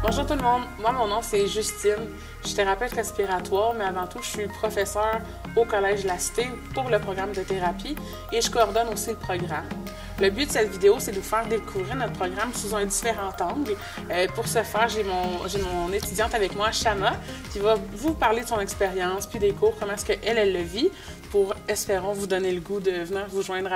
Bonjour tout le monde, moi mon nom c'est Justine, je suis thérapeute respiratoire, mais avant tout je suis professeure au Collège La Cité pour le programme de thérapie et je coordonne aussi le programme. Le but de cette vidéo, c'est de vous faire découvrir notre programme sous un différent angle. Pour ce faire, j'ai mon étudiante avec moi, Shama, qui va vous parler de son expérience, puis des cours, comment est-ce qu'elle le vit, pour, espérons, vous donner le goût de venir vous joindre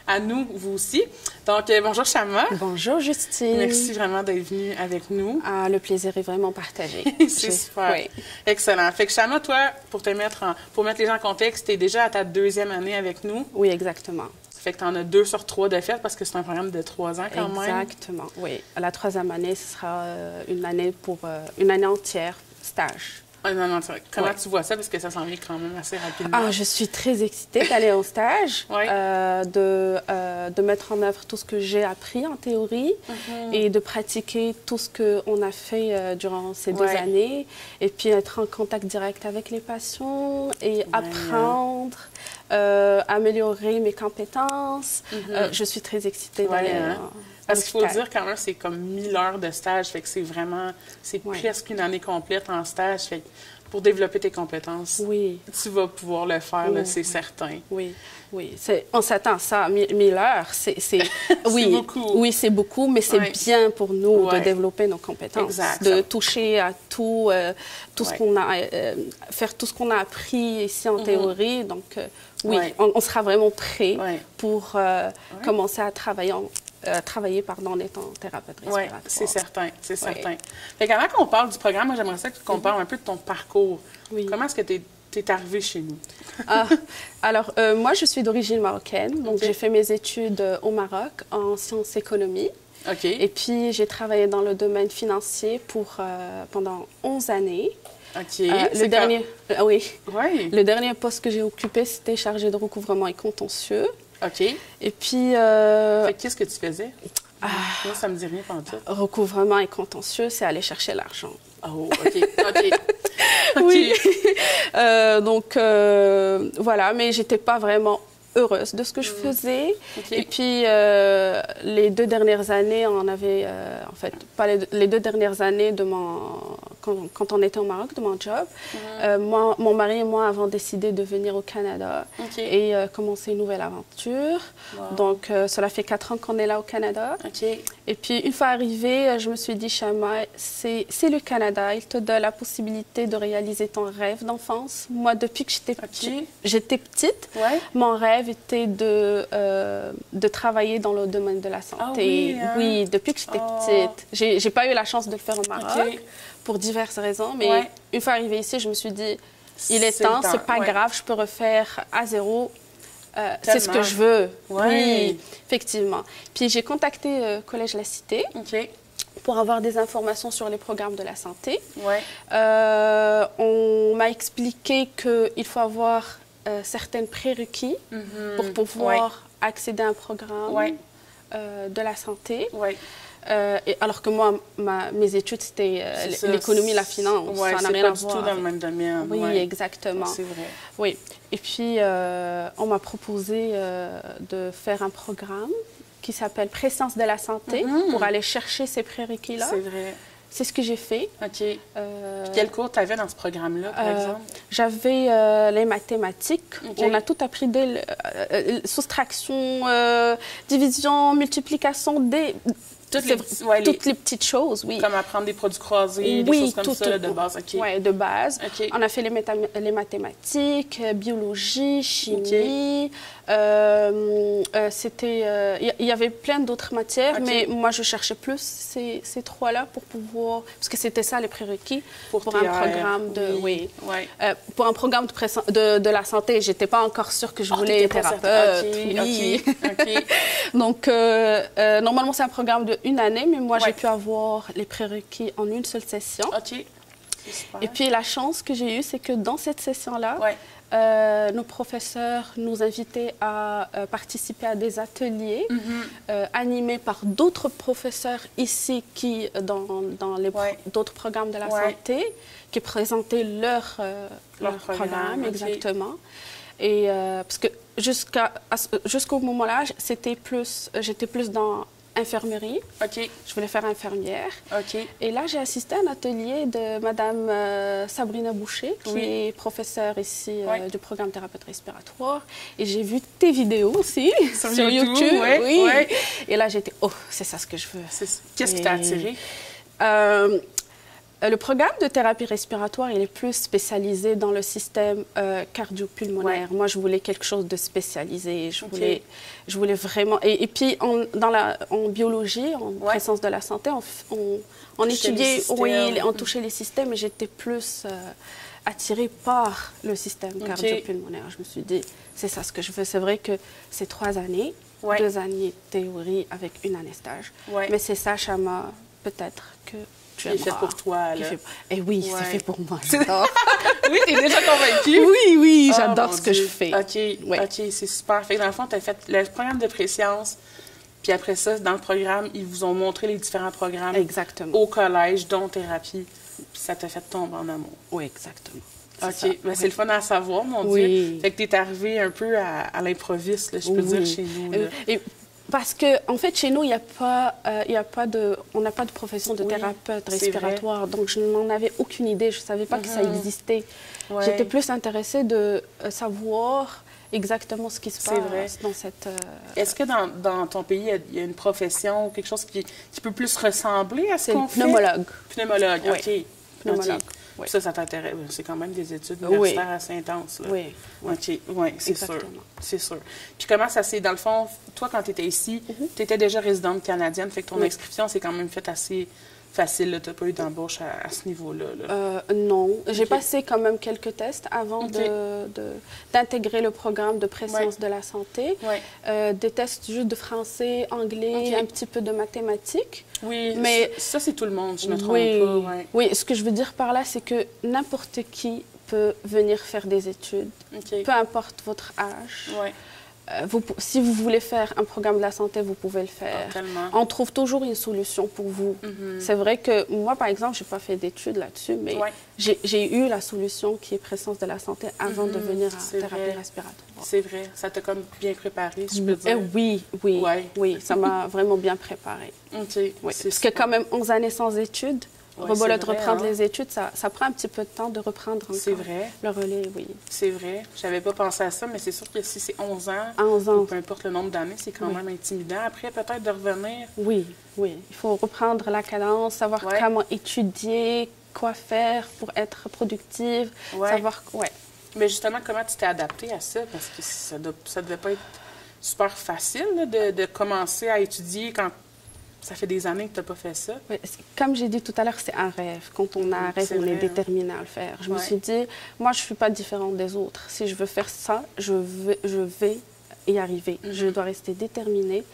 à nous, vous aussi. Donc, bonjour Shama. Bonjour Justine. Merci vraiment d'être venue avec nous. Ah, le plaisir est vraiment partagé. C'est super. Oui. Excellent. Fait que Shama, toi, pour mettre les gens en contexte, tu es déjà à ta 2e année avec nous. Oui, exactement. Fait que tu en as 2 sur 3 de fait parce que c'est un programme de 3 ans quand même. Exactement, oui. La 3e année, ce sera une année entière stage. Non, comment tu vois ça? Parce que ça s'en vient quand même assez rapidement. Ah, je suis très excitée d'aller au stage, de mettre en œuvre tout ce que j'ai appris en théorie et de pratiquer tout ce qu'on a fait durant ces 2 années. Et puis être en contact direct avec les patients et apprendre, améliorer mes compétences. Je suis très excitée d'aller parce qu'il faut le dire quand même, c'est comme 1000 heures de stage, fait que c'est presque une année complète en stage. Fait que pour développer tes compétences, tu vas pouvoir le faire, c'est certain. Oui. On s'attend à ça. 1000 heures, c'est beaucoup. Oui, c'est beaucoup, mais c'est bien pour nous de développer nos compétences, de toucher à tout, ce qu'on a, faire tout ce qu'on a appris ici en théorie. Donc, on sera vraiment prêt pour commencer à travailler en étant thérapeute respiratoire. Oui, c'est certain, c'est certain. Fait qu'avant qu'on parle du programme, moi, j'aimerais ça qu'on parle un peu de ton parcours. Comment est-ce que tu es arrivée chez nous? Alors, moi, je suis d'origine marocaine, donc j'ai fait mes études au Maroc en sciences économie. Et puis, j'ai travaillé dans le domaine financier pendant 11 années. Le dernier poste que j'ai occupé, c'était chargé de recouvrement et contentieux. Et puis... qu'est-ce que tu faisais? Moi, ça me dit rien pantoute. Recouvrement et contentieux, c'est aller chercher l'argent. Oh, OK. Oui. Donc, voilà, mais j'étais pas vraiment heureuse de ce que je faisais. Et puis, les 2 dernières années, on avait... en fait, pas les 2 dernières années de quand on était au Maroc, de mon job, mon mari et moi avons décidé de venir au Canada et commencer une nouvelle aventure. Donc, cela fait 4 ans qu'on est là au Canada. Et puis, une fois arrivée, je me suis dit, Shama, c'est le Canada. Il te donne la possibilité de réaliser ton rêve d'enfance. Moi, depuis que j'étais petite, mon rêve était de travailler dans le domaine de la santé. Oui, depuis que j'étais petite. J'ai pas eu la chance de le faire au Maroc pour diverses raisons, mais une fois arrivée ici, je me suis dit, il est temps, c'est pas grave, je peux refaire à zéro. C'est ce que je veux. Oui, effectivement. Puis j'ai contacté Collège La Cité pour avoir des informations sur les programmes de la santé. On m'a expliqué qu'il faut avoir certains prérequis pour pouvoir accéder à un programme de la santé. Alors que moi, mes études, c'était l'économie, la finance. Ça n'a rien à voir. C'est pas du tout dans le même domaine. Oui, exactement. C'est vrai. Oui. Et puis, on m'a proposé de faire un programme qui s'appelle Présence de la santé pour aller chercher ces prérequis-là. C'est vrai. C'est ce que j'ai fait. Puis quel cours tu avais dans ce programme-là, par exemple? J'avais les mathématiques. On a tout appris dès soustraction, division, multiplication, toutes les petites choses, Comme apprendre des produits croisés, des choses comme ça, de base. Oui, de base. On a fait les mathématiques, biologie, chimie. Il y avait plein d'autres matières, mais moi, je cherchais plus ces 3-là pour pouvoir... Parce que c'était ça, les prérequis pour un programme de... pour un programme de la santé. Je n'étais pas encore sûre que je voulais être thérapeute. Donc, normalement, c'est un programme de 1 année, mais moi, j'ai pu avoir les prérequis en une seule session. Et puis, la chance que j'ai eue, c'est que dans cette session-là, nos professeurs nous invitaient à participer à des ateliers animés par d'autres professeurs ici qui, dans d'autres programmes de la santé, qui présentaient leur programme, exactement. Et parce que jusqu'au moment-là, j'étais plus dans infirmerie. OK. Je voulais faire infirmière. OK. Et là, j'ai assisté à un atelier de Madame Sabrina Boucher, qui est professeure ici du programme thérapeute respiratoire. Et j'ai vu tes vidéos aussi sur YouTube. Oui. Et là, j'étais, oh, c'est ça ce que je veux. Qu'est-ce qui t'a attiré? Le programme de thérapie respiratoire, il est plus spécialisé dans le système cardio-pulmonaire. Moi, je voulais quelque chose de spécialisé. Je voulais vraiment... Et puis, en biologie, en présence de la santé, on étudiait, on touchait les systèmes, et j'étais plus attirée par le système cardio-pulmonaire. Je me suis dit, c'est ça ce que je veux. C'est vrai que c'est 3 années, 2 années théorie avec 1 année stage. Mais c'est ça, Chama, peut-être que... C'est fait pour toi, là. Et oui, c'est fait pour moi. J'adore. Oui, t'es déjà convaincue? Oui, j'adore ce que je fais. OK, c'est super. Fait que dans le fond, t'as fait le programme de préscience, puis après ça, dans le programme, ils vous ont montré les différents programmes au collège, dont thérapie, puis ça t'a fait tomber en amour. Oui, exactement. OK, mais c'est le fun à savoir, mon Dieu. Fait que t'es arrivée un peu à l'improviste, je peux dire, chez nous. Parce qu'en fait, chez nous, on n'a pas de profession de thérapeute respiratoire. Donc, je n'en avais aucune idée. Je ne savais pas que ça existait. J'étais plus intéressée de savoir exactement ce qui se passe dans cette... Est-ce que dans ton pays, il y a une profession ou quelque chose qui peut plus ressembler à ce qu'on fait? Pneumologue. Pneumologue, OK. Pneumologue. Oui. Ça t'intéresse. C'est quand même des études universitaires assez intenses. Là. Oui. OK. Oui, c'est sûr. C'est sûr. Puis comment ça s'est... Dans le fond, toi, quand tu étais ici, tu étais déjà résidente canadienne, fait que ton inscription s'est quand même faite assez facile. Tu n'as pas eu d'embauche à ce niveau-là. Non. J'ai passé quand même quelques tests avant d'intégrer le programme de préscience de la santé. Des tests juste de français, anglais, un petit peu de mathématiques. Oui, mais ça, c'est tout le monde, je me trompe pas. Oui, ce que je veux dire par là, c'est que n'importe qui peut venir faire des études, peu importe votre âge. Si vous voulez faire un programme de la santé, vous pouvez le faire. On trouve toujours une solution pour vous. C'est vrai que moi, par exemple, je n'ai pas fait d'études là-dessus, mais j'ai eu la solution qui est présence de la santé avant de venir à thérapie respiratoire. C'est vrai. Ça t'a comme bien préparé, si je peux dire. Oui, ça m'a vraiment bien préparé. Parce que quand même, 11 années sans études, rebelote reprendre les études, ça prend un petit peu de temps de reprendre le relais, C'est vrai. Je n'avais pas pensé à ça, mais c'est sûr que si c'est 11 ans, ou peu importe le nombre d'années, c'est quand même intimidant. Après, peut-être de revenir. Oui. Il faut reprendre la cadence, savoir comment étudier, quoi faire pour être productive, savoir... Mais justement, comment tu t'es adaptée à ça? Parce que ça devait pas être super facile là, de commencer à étudier quand... Ça fait des années que tu n'as pas fait ça. Comme j'ai dit tout à l'heure, c'est un rêve. Quand on a un rêve, on est déterminé à le faire. Je me suis dit, moi, je ne suis pas différente des autres. Si je veux faire ça, je vais y arriver. Je dois rester déterminée,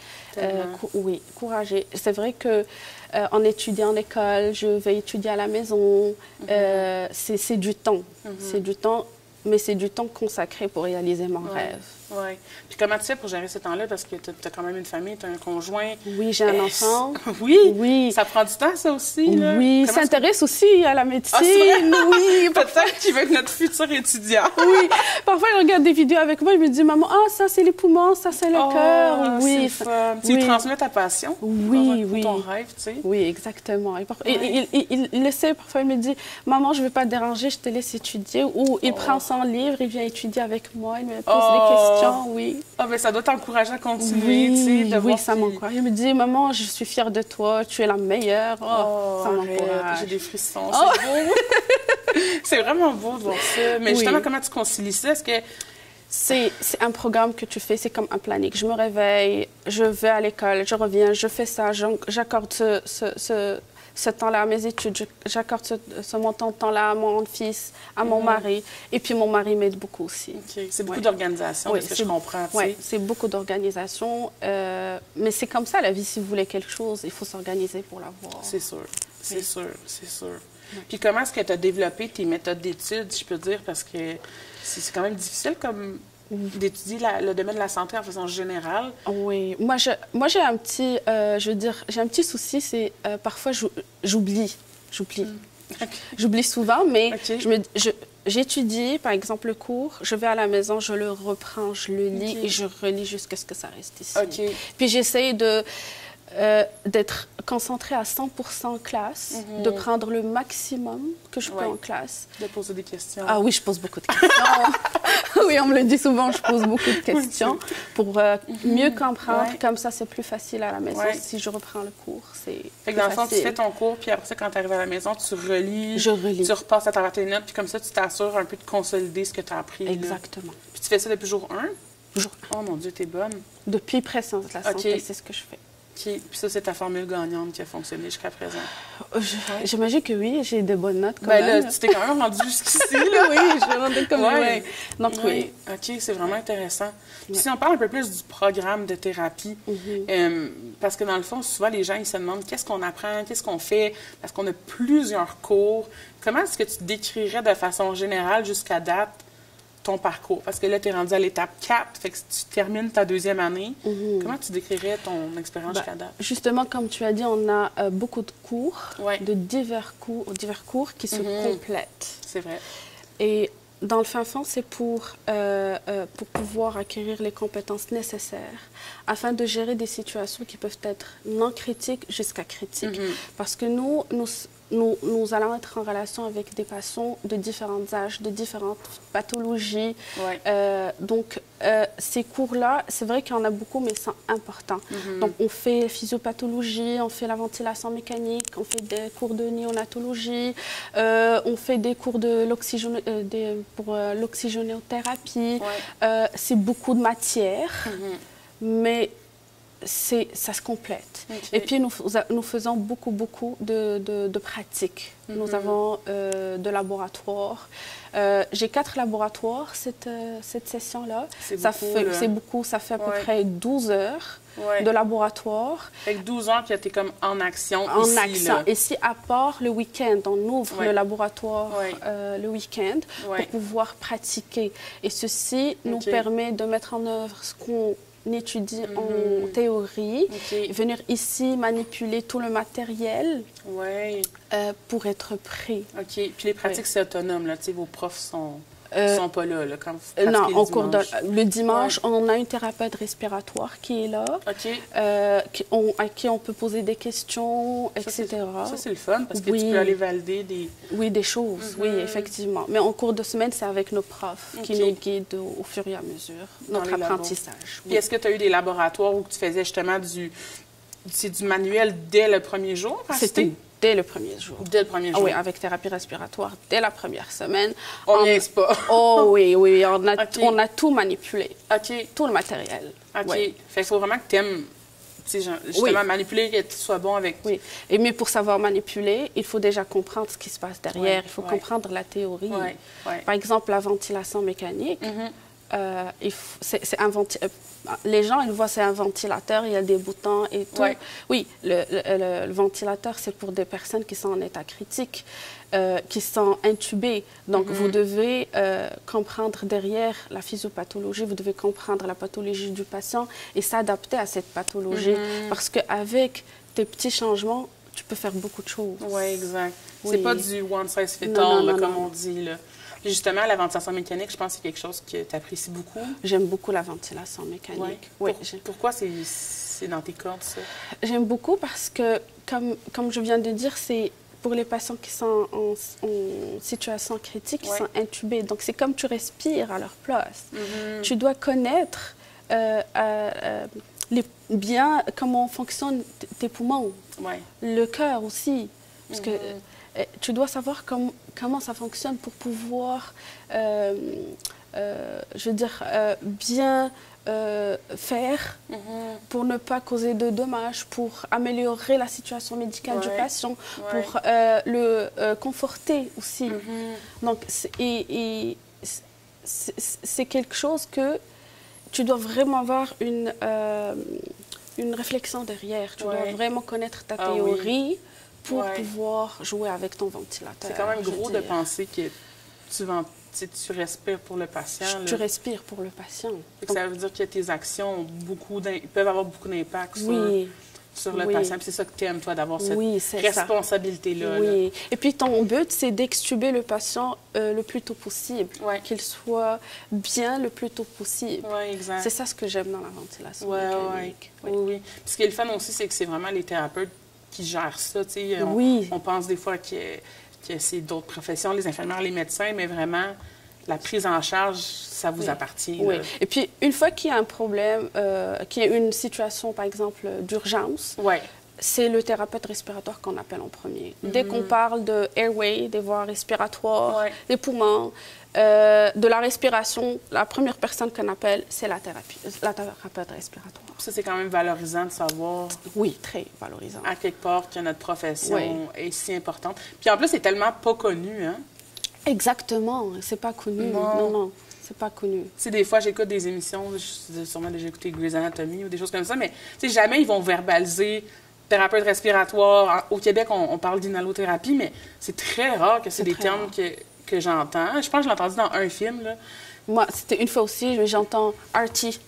courageux. C'est vrai que en étudiant en école, je vais étudier à la maison. C'est du temps. C'est du temps, mais c'est du temps consacré pour réaliser mon rêve. Oui. Puis comment tu fais pour gérer ce temps-là? Parce que tu as quand même une famille, tu as un conjoint. Oui, j'ai un enfant. Oui. Ça prend du temps, ça aussi. Là. Oui, ça s'intéresse aussi à la médecine. Oui. Peut-être qu'il veut être notre futur étudiant. Oui. Parfois, il regarde des vidéos avec moi, il me dit, maman, ça, c'est les poumons, ça, c'est le cœur. Oui. Tu lui transmets ta passion. Ton rêve, tu sais. Oui, exactement. Et parfois, il le sait, parfois, il me dit, maman, je ne veux pas te déranger, je te laisse étudier. Ou il prend son livre, il vient étudier avec moi, il me pose des questions. Mais ça doit t'encourager à continuer, tu sais, Oui, ça m'encourage. Il me dit, maman, je suis fière de toi, tu es la meilleure. Ça m'encourage. J'ai des frissons, c'est beau. C'est vraiment beau de voir ça. Mais justement, comment tu concilies ça? Est-ce que... C'est un programme que tu fais, c'est comme un planning. Je me réveille, je vais à l'école, je reviens, je fais ça, j'accorde ce temps-là à mes études, j'accorde ce montant de temps-là à mon fils, à mon mari. Et puis, mon mari m'aide beaucoup aussi. C'est beaucoup d'organisation, ce que je comprends. Oui, c'est beaucoup d'organisation. Mais c'est comme ça, la vie. Si vous voulez quelque chose, il faut s'organiser pour l'avoir. C'est sûr. C'est sûr. Puis, comment est-ce que tu as développé tes méthodes d'études, je peux dire, parce que c'est quand même difficile comme... d'étudier le domaine de la santé en façon générale. Oui. Moi, j'ai un petit, j'ai un petit souci, c'est parfois j'oublie. J'oublie souvent, mais j'étudie, par exemple, le cours, je vais à la maison, je le reprends, je le lis et je relis jusqu'à ce que ça reste ici. Puis j'essaye d'être concentrée à 100% en classe, de prendre le maximum que je peux en classe. De poser des questions. Ah oui, je pose beaucoup de questions. Oui, on me le dit souvent, je pose beaucoup de questions pour mieux comprendre. Comme ça, c'est plus facile à la maison. Si je reprends le cours, c'est plus dans le fond, facile. tu fais ton cours, puis après ça, quand tu arrives à la maison, tu relis. Je relis. Tu repasses à travers tes notes, puis comme ça, tu t'assures un peu de consolider ce que tu as appris. Exactement. Là. Puis tu fais ça depuis jour 1? Jour 1. Oh mon Dieu, t'es bonne. Depuis présence de la santé, c'est ce que je fais. OK. Puis ça, c'est ta formule gagnante qui a fonctionné jusqu'à présent. J'imagine que oui, j'ai de bonnes notes quand même. Là, tu t'es quand même rendu jusqu'ici, là. Oui, je suis rendue comme Donc oui. OK, c'est vraiment intéressant. Puis si on parle un peu plus du programme de thérapie, parce que dans le fond, souvent, les gens, ils se demandent qu'est-ce qu'on apprend, qu'est-ce qu'on fait, parce qu'on a plusieurs cours. Comment est-ce que tu décrirais de façon générale jusqu'à date ton parcours? Parce que là, tu es rendu à l'étape 4, fait que tu termines ta 2e année. Comment tu décrirais ton expérience jusqu'à date? Justement, comme tu as dit, on a beaucoup de cours, de divers cours qui se complètent. C'est vrai. Et dans le fin fond, c'est pour pouvoir acquérir les compétences nécessaires afin de gérer des situations qui peuvent être non critiques jusqu'à critiques. Parce que nous allons être en relation avec des patients de différents âges, de différentes pathologies. Donc, ces cours-là, c'est vrai qu'il y en a beaucoup, mais ils sont importants. Donc, on fait physiopathologie, on fait la ventilation mécanique, on fait des cours de néonatologie, on fait des cours de pour l'oxygénothérapie. C'est beaucoup de matière, mais ça se complète. Et puis, nous faisons beaucoup de pratiques. Nous avons de laboratoires. J'ai 4 laboratoires cette session-là. C'est beaucoup. Ça fait à peu près 12 heures de laboratoire. Avec 12 heures, puis tu es comme en action ici. Là. Ici, à part le week-end, on ouvre le laboratoire le week-end pour pouvoir pratiquer. Et ceci nous permet de mettre en œuvre ce qu'on étudie en théorie, venir ici manipuler tout le matériel pour être prêt. OK. Puis les pratiques, c'est autonome, là. Tu sais, vos profs sont pas là quand vous pratiquez non, le dimanche. Le dimanche, on a une thérapeute respiratoire qui est là, à qui on peut poser des questions, etc. Ça, c'est le fun, parce que tu peux aller valider des... Oui, des choses, oui, effectivement. Mais en cours de semaine, c'est avec nos profs qui nous guident au fur et à mesure, notre apprentissage. Puis est-ce que tu as eu des laboratoires où tu faisais justement du manuel dès le premier jour? C'était dès le premier jour. Dès le premier jour? Ah oui, avec thérapie respiratoire, dès la première semaine. On niaise pas. Oh oui, on a tout manipulé. Tout le matériel. OK. Fait qu'il faut vraiment que tu aimes justement manipuler, que tu sois bon avec... Oui. Mais pour savoir manipuler, il faut déjà comprendre ce qui se passe derrière. Il faut comprendre la théorie. Par exemple, la ventilation mécanique, les gens, ils voient c'est un ventilateur, il y a des boutons et tout. Oui, le ventilateur, c'est pour des personnes qui sont en état critique, qui sont intubées. Donc, vous devez comprendre derrière la physiopathologie, vous devez comprendre la pathologie du patient et s'adapter à cette pathologie. Parce qu'avec tes petits changements, tu peux faire beaucoup de choses. Oui, exact. C'est pas du one size fit all, comme on dit, là. Justement, la ventilation mécanique, je pense que c'est quelque chose que tu apprécies beaucoup. J'aime beaucoup la ventilation mécanique. Pourquoi c'est dans tes cordes, ça? J'aime beaucoup parce que, comme je viens de dire, c'est pour les patients qui sont en situation critique, qui sont intubés. Donc, c'est comme tu respires à leur place. Tu dois connaître bien comment fonctionnent tes poumons, le cœur aussi. Parce que tu dois savoir comment ça fonctionne pour pouvoir, bien faire pour ne pas causer de dommages, pour améliorer la situation médicale du patient, pour le conforter aussi. Donc, c'est quelque chose que tu dois vraiment avoir une réflexion derrière. Tu dois vraiment connaître ta théorie pour pouvoir jouer avec ton ventilateur. C'est quand même gros de penser que tu respires pour le patient. Tu respires pour le patient. Ça veut dire que tes actions peuvent avoir beaucoup d'impact sur le patient. C'est ça que tu aimes, toi, d'avoir cette responsabilité-là. Oui. Là. Et puis, ton but, c'est d'extuber le patient le plus tôt possible, qu'il soit bien le plus tôt possible. Oui, exact. C'est ça ce que j'aime dans la ventilation mécanique. Oui. Puis ce qui est le fun aussi, c'est que c'est vraiment les thérapeutes qui gèrent ça. On pense des fois que c'est d'autres professions, les infirmières, les médecins, mais vraiment, la prise en charge, ça vous appartient. Oui. Et puis, une fois qu'il y a un problème, qu'il y a une situation, par exemple, d'urgence, c'est le thérapeute respiratoire qu'on appelle en premier. Dès qu'on parle de airway, des voies respiratoires, des poumons, de la respiration, la première personne qu'on appelle, c'est la thérapeute respiratoire. Ça, c'est quand même valorisant de savoir... Oui, très valorisant. À quelque part que notre profession est si importante. Puis en plus, c'est tellement pas connu, hein? Exactement, c'est pas connu. Non, c'est pas connu. Tu sais, des fois, j'écoute des émissions, j'ai sûrement déjà écouté Grey's Anatomy ou des choses comme ça, mais tu sais, jamais ils vont verbaliser thérapeute respiratoire. Au Québec, on parle d'inhalothérapie, mais c'est très rare que c'est des termes que j'entends. Je pense que je l'ai entendu dans un film, là. Moi, c'était une fois aussi, j'entends RT.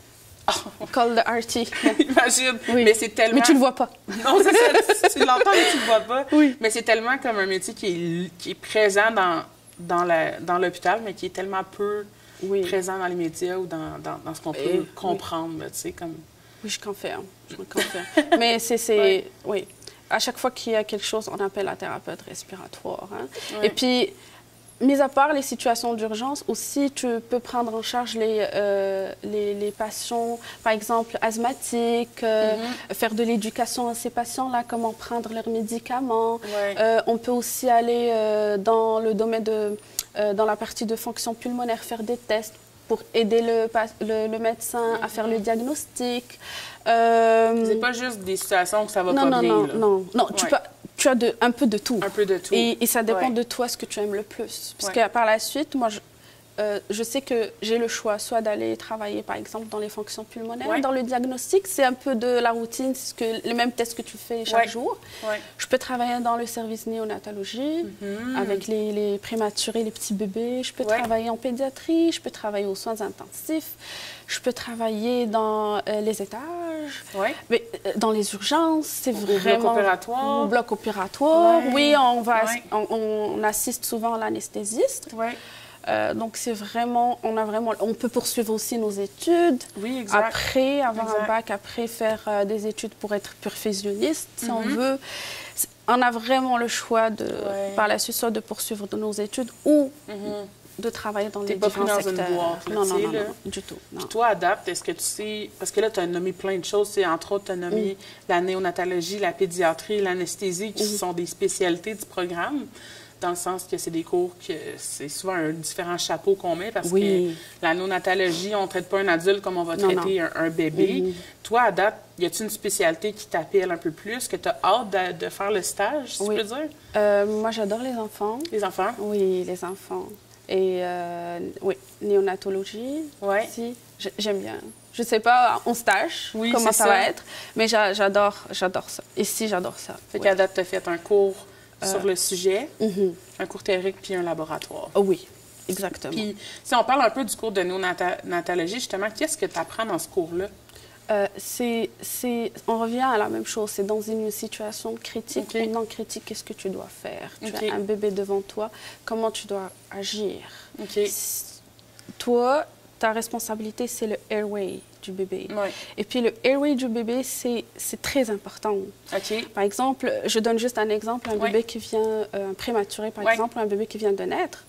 Call the RT. Imagine. Oui. Mais c'est tellement... Mais tu le vois pas. Non, c'est ça. Tu l'entends, mais tu le vois pas. Oui. Mais c'est tellement comme un métier qui est présent dans l'hôpital, mais qui est tellement peu présent dans les médias ou dans ce qu'on peut comprendre, tu sais, comme... Oui, je confirme. Mais oui. À chaque fois qu'il y a quelque chose, on appelle la thérapeute respiratoire. Hein. Et puis, mis à part les situations d'urgence, aussi, tu peux prendre en charge les patients, par exemple, asthmatiques, faire de l'éducation à ces patients-là, comment prendre leurs médicaments. On peut aussi aller dans le domaine dans la partie de fonction pulmonaire, faire des tests pour aider le médecin à faire le diagnostic. C'est pas juste des situations où ça va pas bien. Non. Tu as un peu de tout. Un peu de tout. Et ça dépend de toi ce que tu aimes le plus. Parce que par la suite, moi, je sais que j'ai le choix soit d'aller travailler, par exemple, dans les fonctions pulmonaires, dans le diagnostic, c'est un peu de la routine, c'est les mêmes tests que tu fais chaque jour. Je peux travailler dans le service néonatologie, avec les prématurés, les petits bébés. Je peux travailler en pédiatrie, je peux travailler aux soins intensifs, je peux travailler dans les étages, mais dans les urgences, c'est vraiment... Au bloc opératoire. Oui, on assiste souvent à l'anesthésiste. Donc, c'est vraiment, on peut poursuivre aussi nos études. Oui, exact. Après avoir un bac, après faire des études pour être perfusionniste, si on veut. On a vraiment le choix par la suite, soit de poursuivre nos études ou de travailler dans les différents secteurs. T'es pas pris dans une boîte, non, du tout. Puis toi, Adapt, est-ce que tu sais... Parce que là, tu as nommé plein de choses. Entre autres, tu as nommé la néonatologie, la pédiatrie, l'anesthésie, qui sont des spécialités du programme. Dans le sens que c'est des cours que c'est souvent un différent chapeau qu'on met parce que la néonatologie, on ne traite pas un adulte comme on va traiter un bébé. Toi, à date, y a-t-il une spécialité qui t'appelle un peu plus, que tu as hâte de faire le stage, si tu peux dire? Moi, j'adore les enfants. Les enfants? Oui, les enfants. Et néonatologie aussi, j'aime bien. Je ne sais pas en stage comment ça va être, mais j'adore ça. Ici, j'adore ça. Fait qu'à date, tu as fait un cours sur le sujet, un cours théorique puis un laboratoire. Oui, exactement. Puis, si on parle un peu du cours de néonatologie, justement, qu'est-ce que tu apprends dans ce cours-là? On revient à la même chose. C'est dans une situation critique ou non critique, qu'est-ce que tu dois faire? Tu as un bébé devant toi, comment tu dois agir? Toi, ta responsabilité, c'est le airway du bébé. Et puis, le airway du bébé, c'est très important. Par exemple, je donne juste un exemple, un bébé qui vient, prématuré, par exemple, un bébé qui vient de naître.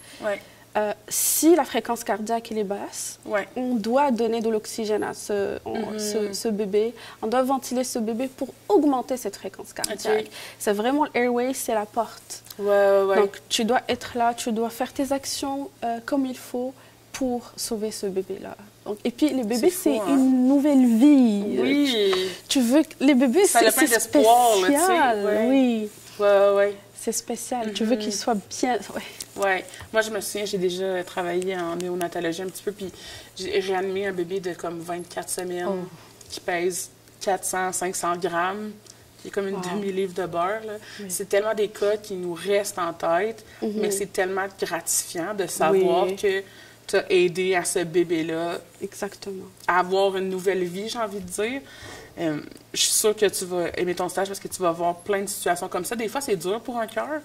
Si la fréquence cardiaque est basse, on doit donner de l'oxygène à ce bébé. On doit ventiler ce bébé pour augmenter cette fréquence cardiaque. C'est vraiment l'airway, c'est la porte. Donc, tu dois être là, tu dois faire tes actions comme il faut pour sauver ce bébé-là. Et puis, les bébés, c'est une nouvelle vie. Oui. Tu veux que les bébés, c'est spécial. Oui. C'est spécial. Tu veux qu'ils soient bien... Moi, je me souviens, j'ai déjà travaillé en néonatologie un petit peu, puis j'ai animé un bébé de comme 24 semaines qui pèse 400, 500 grammes, qui est comme une demi-livre de beurre. C'est tellement des cas qui nous restent en tête, mais c'est tellement gratifiant de savoir que tu as aidé à ce bébé-là exactement à avoir une nouvelle vie, j'ai envie de dire. Je suis sûre que tu vas aimer ton stage parce que tu vas voir plein de situations comme ça. Des fois, c'est dur pour un cœur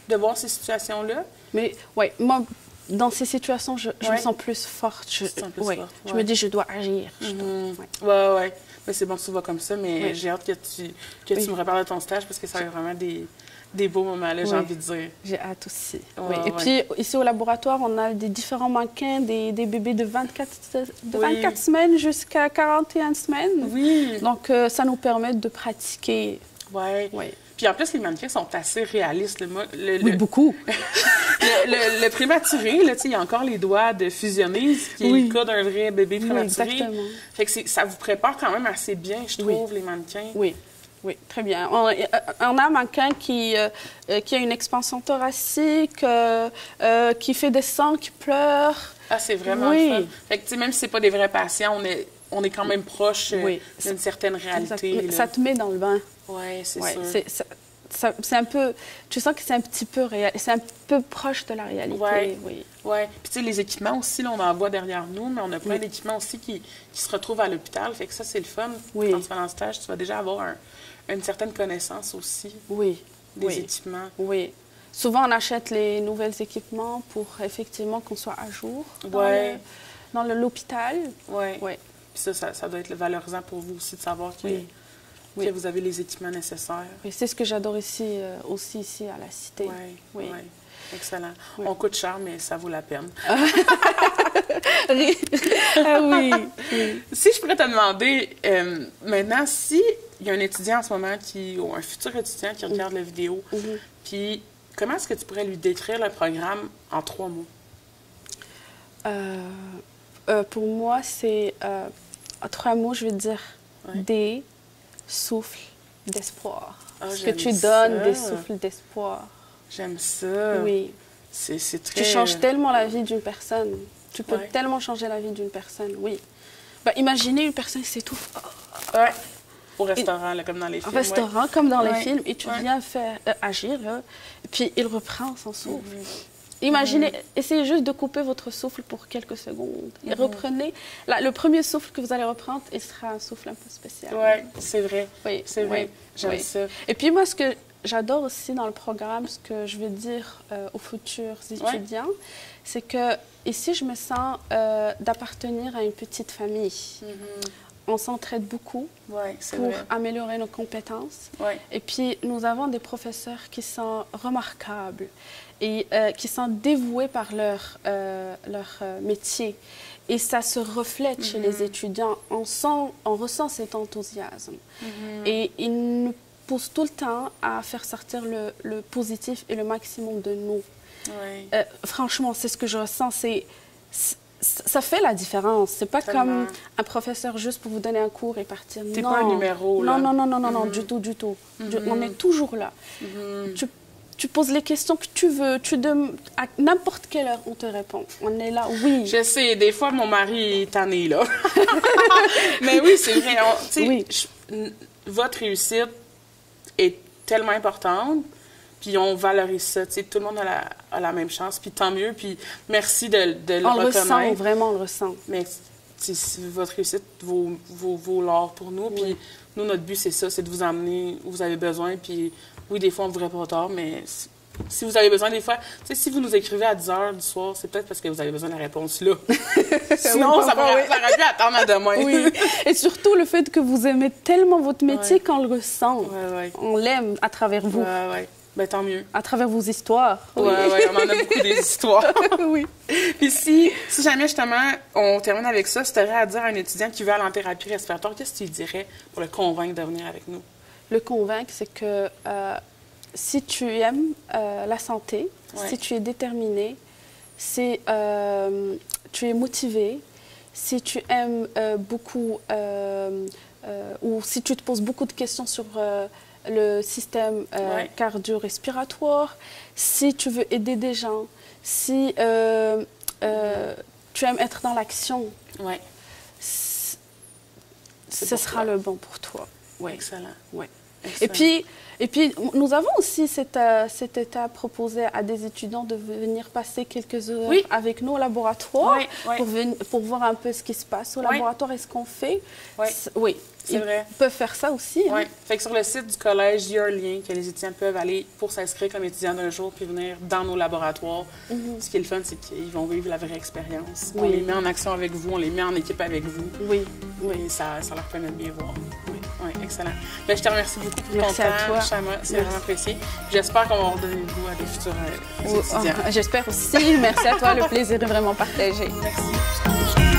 de voir ces situations-là. Mais oui, moi, dans ces situations, je me sens plus forte. Je me dis, je dois agir. Ouais. Mais c'est bon que tu vois comme ça, mais j'ai hâte que tu me reparles de ton stage parce que ça va être vraiment des beaux moments, là, j'ai envie de dire. J'ai hâte aussi. Et puis, ici au laboratoire, on a des différents mannequins, des bébés de 24 semaines jusqu'à 41 semaines. Oui. Donc, ça nous permet de pratiquer. Oui. Puis en plus, les mannequins sont assez réalistes. Oui, beaucoup. le prématuré, là, il y a encore les doigts de fusionniste, qui est le cas d'un vrai bébé prématuré. Exactement. Fait que ça vous prépare quand même assez bien, je trouve, les mannequins. Oui, très bien. On a un mannequin qui a une expansion thoracique, qui fait des sangs, qui pleure. Ah, c'est vraiment fun. Fait que, même si ce n'est pas des vrais patients, on est quand même proche d'une certaine réalité. Ça te met dans le bain. Oui, c'est sûr. C'est un peu... Tu sens que c'est un petit peu réel, c'est un peu proche de la réalité. Oui. Puis tu sais, les équipements aussi, là, on en voit derrière nous, mais on a plein d'équipements aussi qui se retrouvent à l'hôpital. Fait que ça, c'est le fun. Quand tu vas dans le stage, tu vas déjà avoir une certaine connaissance aussi des équipements. Oui. Souvent, on achète les nouveaux équipements pour effectivement qu'on soit à jour dans l'hôpital. Oui. Puis ça doit être valorisant pour vous aussi de savoir que vous avez les équipements nécessaires. Oui, c'est ce que j'adore aussi à la Cité. Oui. Excellent. On coûte cher, mais ça vaut la peine. Oui. Si je pourrais te demander, maintenant, si il y a un étudiant en ce moment ou un futur étudiant qui regarde la vidéo, puis comment est-ce que tu pourrais lui décrire le programme en 3 mots? Pour moi, c'est en 3 mots, je vais dire des souffles d'espoir. Ce que tu donnes, des souffles d'espoir. J'aime ça. Oui. C'est très... Tu changes tellement la vie d'une personne. Tu peux tellement changer la vie d'une personne, oui. Imaginez une personne qui s'étouffe. Au restaurant, là, comme dans les films. Au restaurant, comme dans les films, et tu viens faire agir, là, et puis il reprend son souffle. Imaginez, essayez juste de couper votre souffle pour quelques secondes. Et reprenez. Le premier souffle que vous allez reprendre, il sera un souffle un peu spécial. Oui, c'est vrai. Oui, c'est vrai. J'aime ça. Et puis moi, ce que j'adore aussi dans le programme, ce que je veux dire aux futurs étudiants, c'est que ici, je me sens d'appartenir à une petite famille. On s'entraide beaucoup pour améliorer nos compétences. Et puis, nous avons des professeurs qui sont remarquables et qui sont dévoués par leur métier. Et ça se reflète chez les étudiants. On ressent cet enthousiasme. Et ils nous poussent tout le temps à faire sortir le positif et le maximum de nous. Franchement, c'est ce que je ressens. Ça fait la différence. C'est pas comme un professeur juste pour vous donner un cours et partir. T'es pas un numéro, là. Non, du tout. On est toujours là. Tu poses les questions que tu veux. À n'importe quelle heure, on te répond. On est là, oui. Je sais, des fois, mon mari est tanné, là. Mais oui, c'est vrai. Votre réussite est tellement importante. Puis on valorise ça, tu sais, tout le monde a la même chance, puis tant mieux, puis merci de le reconnaître. On le ressent, vraiment, on le ressent. Mais votre réussite vaut l'or pour nous, puis nous, notre but, c'est ça, c'est de vous emmener où vous avez besoin, puis oui, des fois, on vous répond tard, mais si vous avez besoin, des fois, tu sais, si vous nous écrivez à 10 h du soir, c'est peut-être parce que vous avez besoin de la réponse là. Sinon, ça aurait pu attendre à demain. Oui. Et surtout, le fait que vous aimez tellement votre métier qu'on le ressent. On l'aime à travers vous. Ben, tant mieux. À travers vos histoires. Oui, on en a beaucoup des histoires. Oui. Puis si jamais, justement, on termine avec ça, si tu aurais à dire à un étudiant qui veut aller en thérapie respiratoire, qu'est-ce que tu lui dirais pour le convaincre de venir avec nous? Le convaincre, c'est que si tu aimes la santé, si tu es déterminé, si tu es motivé, si tu aimes beaucoup ou si tu te poses beaucoup de questions sur le système cardio-respiratoire, si tu veux aider des gens, si tu aimes être dans l'action, ce sera le bon pour toi. Excellent. Et puis, nous avons aussi cette étape proposée à des étudiants de venir passer quelques heures avec nous au laboratoire pour voir un peu ce qui se passe au laboratoire et ce qu'on fait. C'est vrai. Ils peuvent faire ça aussi. Oui. Hein. Fait que sur le site du collège, il y a un lien que les étudiants peuvent aller pour s'inscrire comme étudiants d'un jour puis venir dans nos laboratoires. Ce qui est le fun, c'est qu'ils vont vivre la vraie expérience. On les met en action avec vous, on les met en équipe avec vous. Oui. Et ça leur permet de bien voir. Oui, excellent. Bien, je te remercie beaucoup pour ton temps, Shama. C'est vraiment apprécié. J'espère qu'on va redonner le goût à des futurs étudiants. J'espère aussi. Merci à toi. Le plaisir est vraiment partagé. Merci.